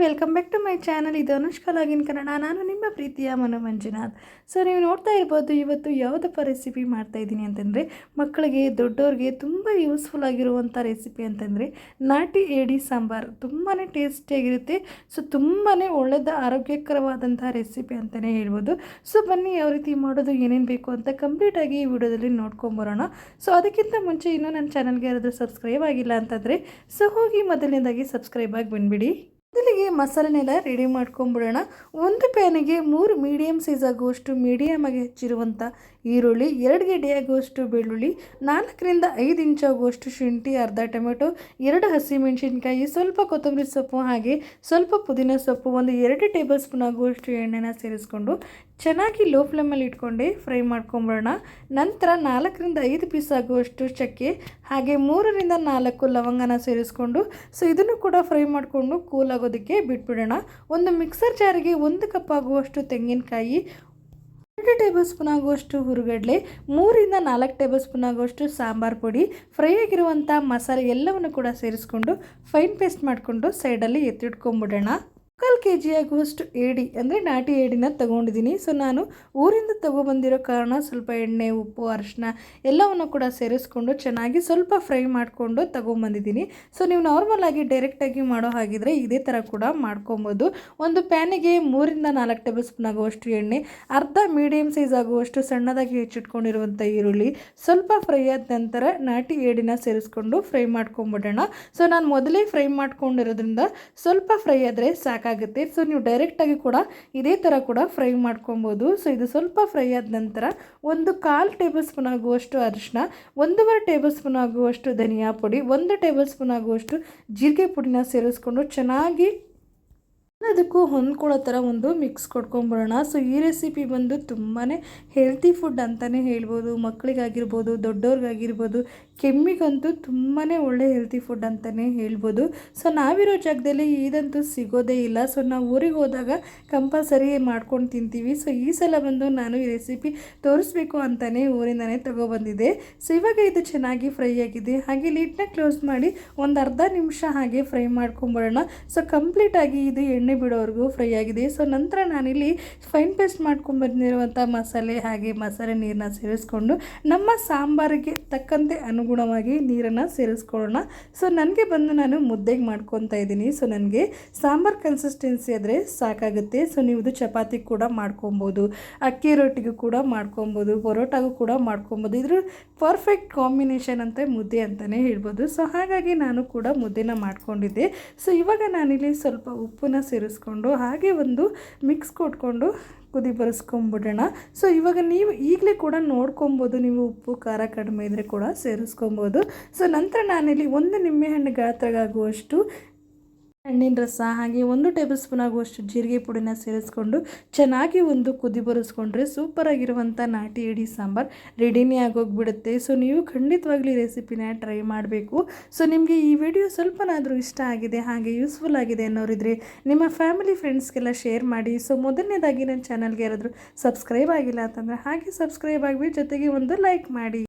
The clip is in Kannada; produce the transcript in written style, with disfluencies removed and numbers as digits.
Welcome back to my channel. ಇದು ಅನುಷ್ಕಾ ಲಾಗಿನ್ ಕನ್ನಡ. ನಾನು ನಿಮ್ಮ ಪ್ರೀತಿಯ ಮನು ಮಂಜುನಾಥ್. ಸೊ ನೀವು ನೋಡ್ತಾ ಇರ್ಬೋದು, ಇವತ್ತು ಯಾವುದಪ್ಪ ರೆಸಿಪಿ ಮಾಡ್ತಾಯಿದ್ದೀನಿ ಅಂತಂದರೆ, ಮಕ್ಕಳಿಗೆ ದೊಡ್ಡವ್ರಿಗೆ ತುಂಬ ಯೂಸ್ಫುಲ್ ಆಗಿರುವಂಥ ರೆಸಿಪಿ ಅಂತಂದರೆ ನಾಟಿ ಏಡಿ ಸಾಂಬಾರು. ತುಂಬಾ ಟೇಸ್ಟಿಯಾಗಿರುತ್ತೆ. ಸೊ ತುಂಬಾ ಒಳ್ಳೆಯದ ಆರೋಗ್ಯಕರವಾದಂಥ ರೆಸಿಪಿ ಅಂತಲೇ ಹೇಳ್ಬೋದು. ಸೊ ಬನ್ನಿ ಯಾವ ರೀತಿ ಮಾಡೋದು, ಏನೇನು ಬೇಕು ಅಂತ ಕಂಪ್ಲೀಟಾಗಿ ಈ ವಿಡಿಯೋದಲ್ಲಿ ನೋಡ್ಕೊಂಬರೋಣ. ಸೊ ಅದಕ್ಕಿಂತ ಮುಂಚೆ ಇನ್ನೂ ನನ್ನ ಚಾನಲ್ಗೆ ಯಾರಾದರೂ ಸಬ್ಸ್ಕ್ರೈಬ್ ಆಗಿಲ್ಲ ಅಂತಂದರೆ ಸೊ ಹೋಗಿ ಮೊದಲನೇದಾಗಿ ಸಬ್ಸ್ಕ್ರೈಬ್ ಆಗಿ ಬಂದುಬಿಡಿ. ಮೊದಲಿಗೆ ಮಸಾಲೆನೆಲ್ಲ ರೆಡಿ ಮಾಡ್ಕೊಂಬಿಡೋಣ. ಒಂದು ಪ್ಯಾನಿಗೆ 3 ಮೀಡಿಯಮ್ ಸೈಜ್ ಆಗುವಷ್ಟು ಮೀಡಿಯಮ್ ಆಗಿ ಹೆಚ್ಚಿರುವಂಥ ಈರುಳ್ಳಿ, 2 ಗೆಡ್ಡೆ ಆಗುವಷ್ಟು ಬೆಳ್ಳುಳ್ಳಿ, 4 ರಿಂದ 5 ಇಂಚು ಆಗುವಷ್ಟು ಶುಂಠಿ, ಅರ್ಧ ಟೊಮೆಟೊ, 2 ಹಸಿಮೆಣಸಿನ್ಕಾಯಿ, ಸ್ವಲ್ಪ ಕೊತ್ತಂಬರಿ ಸೊಪ್ಪು, ಹಾಗೆ ಸ್ವಲ್ಪ ಪುದೀನ ಸೊಪ್ಪು, ಒಂದು 2 ಟೇಬಲ್ ಸ್ಪೂನ್ ಆಗುವಷ್ಟು ಎಣ್ಣೆನ ಸೇರಿಸ್ಕೊಂಡು ಚೆನ್ನಾಗಿ ಲೋ ಫ್ಲೇಮಲ್ಲಿ ಇಟ್ಕೊಂಡೆ ಫ್ರೈ ಮಾಡ್ಕೊಂಬಿಡೋಣ. ನಂತರ 4 ರಿಂದ 5 ಪೀಸ್ ಆಗುವಷ್ಟು ಚಕ್ಕೆ, ಹಾಗೆ 3 ರಿಂದ 4 ಲವಂಗನ ಸೇರಿಸ್ಕೊಂಡು ಸೊ ಇದನ್ನು ಕೂಡ ಫ್ರೈ ಮಾಡಿಕೊಂಡು ಕೂಲ್ ಆಗೋದಕ್ಕೆ ಬಿಟ್ಬಿಡೋಣ. ಒಂದು ಮಿಕ್ಸರ್ ಜಾರಿಗೆ 1 ಕಪ್ ಆಗುವಷ್ಟು ತೆಂಗಿನಕಾಯಿ, 2 ಟೇಬಲ್ ಸ್ಪೂನ್ ಆಗುವಷ್ಟು ಹುರುಗಡ್ಲೆ, 3 ರಿಂದ 4 ಟೇಬಲ್ ಸ್ಪೂನ್ ಆಗುವಷ್ಟು ಸಾಂಬಾರು ಪುಡಿ, ಫ್ರೈ ಆಗಿರುವಂಥ ಮಸಾಲೆ ಎಲ್ಲವನ್ನು ಕೂಡ ಸೇರಿಸ್ಕೊಂಡು ಫೈನ್ ಪೇಸ್ಟ್ ಮಾಡಿಕೊಂಡು ಸೈಡಲ್ಲಿ ಎತ್ತಿಟ್ಕೊಂಡ್ಬಿಡೋಣ. 1 kg ಆಗುವಷ್ಟು ಏಡಿ ಅಂದರೆ ನಾಟಿ ಏಡಿನ ತೊಗೊಂಡಿದ್ದೀನಿ. ಸೊ ನಾನು ಊರಿಂದ ತೊಗೊಬಂದಿರೋ ಕಾರಣ ಸ್ವಲ್ಪ ಎಣ್ಣೆ, ಉಪ್ಪು, ಅರಿಶಿನ ಎಲ್ಲವನ್ನು ಕೂಡ ಸೇರಿಸ್ಕೊಂಡು ಚೆನ್ನಾಗಿ ಸ್ವಲ್ಪ ಫ್ರೈ ಮಾಡಿಕೊಂಡು ತೊಗೊಂಬಂದಿದ್ದೀನಿ. ಸೊ ನೀವು ನಾರ್ಮಲಾಗಿ ಡೈರೆಕ್ಟಾಗಿ ಮಾಡೋ ಹಾಗಿದ್ರೆ ಇದೇ ಥರ ಕೂಡ ಮಾಡ್ಕೊಬೋದು. ಒಂದು ಪ್ಯಾನಿಗೆ 3 ರಿಂದ 4 ಟೇಬಲ್ ಸ್ಪೂನ್ ಆಗುವಷ್ಟು ಎಣ್ಣೆ, ಅರ್ಧ ಮೀಡಿಯಮ್ ಸೈಜ್ ಆಗುವಷ್ಟು ಸಣ್ಣದಾಗಿ ಹೆಚ್ಚಿಟ್ಕೊಂಡಿರುವಂಥ ಈರುಳ್ಳಿ, ಸ್ವಲ್ಪ ಫ್ರೈ ಆದ ನಂತರ ನಾಟಿ ಏಡಿನ ಸೇರಿಸ್ಕೊಂಡು ಫ್ರೈ ಮಾಡ್ಕೊಂಬಿಡೋಣ. ಸೊ ನಾನು ಮೊದಲೇ ಫ್ರೈ ಮಾಡ್ಕೊಂಡಿರೋದ್ರಿಂದ ಸ್ವಲ್ಪ ಫ್ರೈ ಆದರೆ ಸಾಕಾಗುತ್ತೆ. ಸೊ ನೀವು ಡೈರೆಕ್ಟಾಗಿ ಕೂಡ ಇದೇ ಥರ ಕೂಡ ಫ್ರೈ ಮಾಡ್ಕೊಬೋದು. ಸೊ ಇದು ಸ್ವಲ್ಪ ಫ್ರೈ ಆದ ನಂತರ 1/4 ಟೇಬಲ್ ಸ್ಪೂನ್ ಆಗುವಷ್ಟು ಅರಿಶಿನ, 1.5 ಟೇಬಲ್ ಸ್ಪೂನ್ ಆಗುವಷ್ಟು ಧನಿಯಾ ಪುಡಿ, 1 ಟೇಬಲ್ ಸ್ಪೂನ್ ಆಗುವಷ್ಟು ಜೀರಿಗೆ ಪುಡಿನ ಸೇರಿಸ್ಕೊಂಡು ಚೆನ್ನಾಗಿ ಅದಕ್ಕೂ ಹೊಂದ್ಕೊಳ್ಳೋ ಥರ ಒಂದು ಮಿಕ್ಸ್ ಕೊಡ್ಕೊಂಬಿಡೋಣ. ಸೊ ಈ ರೆಸಿಪಿ ಬಂದು ತುಂಬಾ ಹೆಲ್ತಿ ಫುಡ್ ಅಂತಲೇ ಹೇಳ್ಬೋದು. ಮಕ್ಕಳಿಗಾಗಿರ್ಬೋದು, ದೊಡ್ಡವ್ರಿಗಾಗಿರ್ಬೋದು, ಕೆಮ್ಮಿಗಂತೂ ತುಂಬಾ ಒಳ್ಳೆ ಹೆಲ್ತಿ ಫುಡ್ ಅಂತಲೇ ಹೇಳ್ಬೋದು. ಸೊ ನಾವಿರೋ ಜಾಗದಲ್ಲಿ ಇದಂತೂ ಸಿಗೋದೇ ಇಲ್ಲ. ಸೊ ನಾವು ಊರಿಗೆ ಹೋದಾಗ ಕಂಪಲ್ಸರಿ ಮಾಡ್ಕೊಂಡು ತಿಂತೀವಿ. ಸೊ ಈ ಸಲ ಬಂದು ನಾನು ಈ ರೆಸಿಪಿ ತೋರಿಸ್ಬೇಕು ಅಂತಲೇ ಊರಿಂದನೇ ತೊಗೊಬಂದಿದ್ದೆ. ಸೊ ಇವಾಗ ಇದು ಚೆನ್ನಾಗಿ ಫ್ರೈ ಆಗಿದೆ. ಹಾಗೆ ಲಿಡ್ನ ಕ್ಲೋಸ್ ಮಾಡಿ ಒಂದು ಅರ್ಧ ನಿಮಿಷ ಹಾಗೆ ಫ್ರೈ ಮಾಡ್ಕೊಂಬಿಡೋಣ. ಸೊ ಕಂಪ್ಲೀಟಾಗಿ ಇದು ಎಣ್ಣೆ ಬಿಡೋವರೆಗೂ ಫ್ರೈ ಆಗಿದೆ. ಸೊ ನಂತರ ನಾನಿಲ್ಲಿ ಫೈನ್ ಪೇಸ್ಟ್ ಮಾಡ್ಕೊಂಡು ಬಂದಿರುವಂಥ ಮಸಾಲೆ ಹಾಗೆ ಮಸಾಲೆ ನೀರನ್ನ ಸೇರಿಸ್ಕೊಂಡು ನಮ್ಮ ಸಾಂಬಾರಿಗೆ ತಕ್ಕಂತೆ ಅನುಗುಣವಾಗಿ ನೀರನ್ನು ಸೇರಿಸ್ಕೊಳ್ಳೋಣ. ಸೊ ನನಗೆ ಬಂದು ನಾನು ಮುದ್ದೆಗೆ ಮಾಡ್ಕೊತಾ ಇದ್ದೀನಿ. ಸೊ ನನಗೆ ಸಾಂಬಾರು ಕನ್ಸಿಸ್ಟೆನ್ಸಿ ಆದರೆ ಸಾಕಾಗುತ್ತೆ. ಸೊ ನೀವು ಇದು ಚಪಾತಿ ಕೂಡ ಮಾಡ್ಕೊಬೋದು, ಅಕ್ಕಿ ರೊಟ್ಟಿಗೂ ಕೂಡ ಮಾಡ್ಕೊಬೋದು, ಪರೋಟಾಗೂ ಕೂಡ ಮಾಡ್ಕೊಬೋದು. ಇದ್ರ ಪರ್ಫೆಕ್ಟ್ ಕಾಂಬಿನೇಷನ್ ಅಂತ ಮುದ್ದೆ ಅಂತಲೇ ಹೇಳ್ಬೋದು. ಸೊ ಹಾಗಾಗಿ ನಾನು ಕೂಡ ಮುದ್ದೆನ ಮಾಡ್ಕೊಂಡಿದ್ದೆ. ಸೊ ಇವಾಗ ನಾನಿಲ್ಲಿ ಸ್ವಲ್ಪ ಉಪ್ಪನ್ನ ಸೇರಿಸ್ಕೊಂಡು ಹಾಗೆ ಒಂದು ಮಿಕ್ಸ್ ಕೊಟ್ಕೊಂಡು ಕುದಿ ಬರೆಸ್ಕೊಂಬಿಡೋಣ. ಸೊ ಇವಾಗ ನೀವು ಈಗಲೇ ಕೂಡ ನೋಡ್ಕೊಬೋದು, ನೀವು ಉಪ್ಪು ಖಾರ ಕಡಿಮೆ ಇದ್ದರೆ ಕೂಡ ಸೇರಿಸ್ಕೊಬೋದು. ಸೊ ನಂತರ ನಾನಿಲ್ಲಿ 1 ನಿಂಬೆಹಣ್ಣು ಗಾತ್ರಗಾಗುವಷ್ಟು ಹಣ್ಣಿನ ರಸ, ಹಾಗೆ 1 ಟೇಬಲ್ ಸ್ಪೂನ್ ಆಗುವಷ್ಟು ಜೀರಿಗೆ ಪುಡಿನ ಸೇರಿಸ್ಕೊಂಡು ಚೆನ್ನಾಗಿ ಒಂದು ಕುದಿ ಬರೆಸ್ಕೊಂಡ್ರೆ ಸೂಪರಾಗಿರುವಂಥ ನಾಟಿ ಏಡಿ ಸಾಂಬಾರು ರೆಡಿನೇ ಆಗೋಗ್ಬಿಡುತ್ತೆ. ಸೊ ನೀವು ಖಂಡಿತವಾಗ್ಲೂ ಈ ರೆಸಿಪಿನ ಟ್ರೈ ಮಾಡಬೇಕು. ಸೊ ನಿಮಗೆ ಈ ವಿಡಿಯೋ ಸ್ವಲ್ಪನಾದರೂ ಇಷ್ಟ ಆಗಿದೆ ಹಾಗೆ ಯೂಸ್ಫುಲ್ ಆಗಿದೆ ಅನ್ನೋರಿದ್ರೆ ನಿಮ್ಮ ಫ್ಯಾಮಿಲಿ ಫ್ರೆಂಡ್ಸ್ಗೆಲ್ಲ ಶೇರ್ ಮಾಡಿ. ಸೊ ಮೊದಲನೇದಾಗಿ ನನ್ನ ಚಾನಲ್ಗೆ ಯಾರಾದರೂ ಸಬ್ಸ್ಕ್ರೈಬ್ ಆಗಿಲ್ಲ ಅಂತಂದರೆ ಹಾಗೆ ಸಬ್ಸ್ಕ್ರೈಬ್ ಆಗಿಬಿಟ್ಟು ಜೊತೆಗೆ ಒಂದು ಲೈಕ್ ಮಾಡಿ.